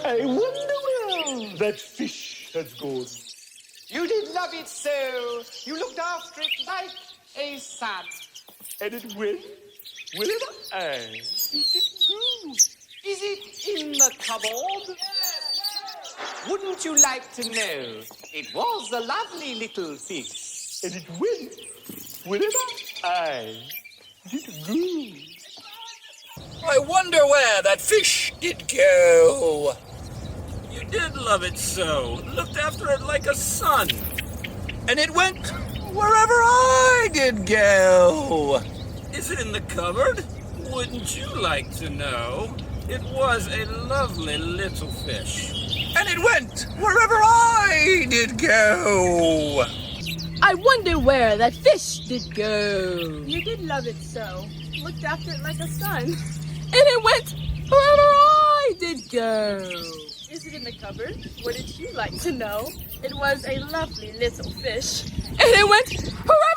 I wonder where that fish has gone. You did love it so. You looked after it like a son. And it went wherever I it grew. Is it in the cupboard? Wouldn't you like to know? It was a lovely little fish. And it went wherever I it grew. I wonder where that fish did go. You did love it so, looked after it like a son. And it went wherever I did go. Is it in the cupboard? Wouldn't you like to know? It was a lovely little fish. And it went wherever I did go. I wonder where that fish did go. You did love it so. Looked after it like a son. And it went wherever I did go. Is it in the cupboard? Wouldn't you like to know? It was a lovely little fish. And it went wherever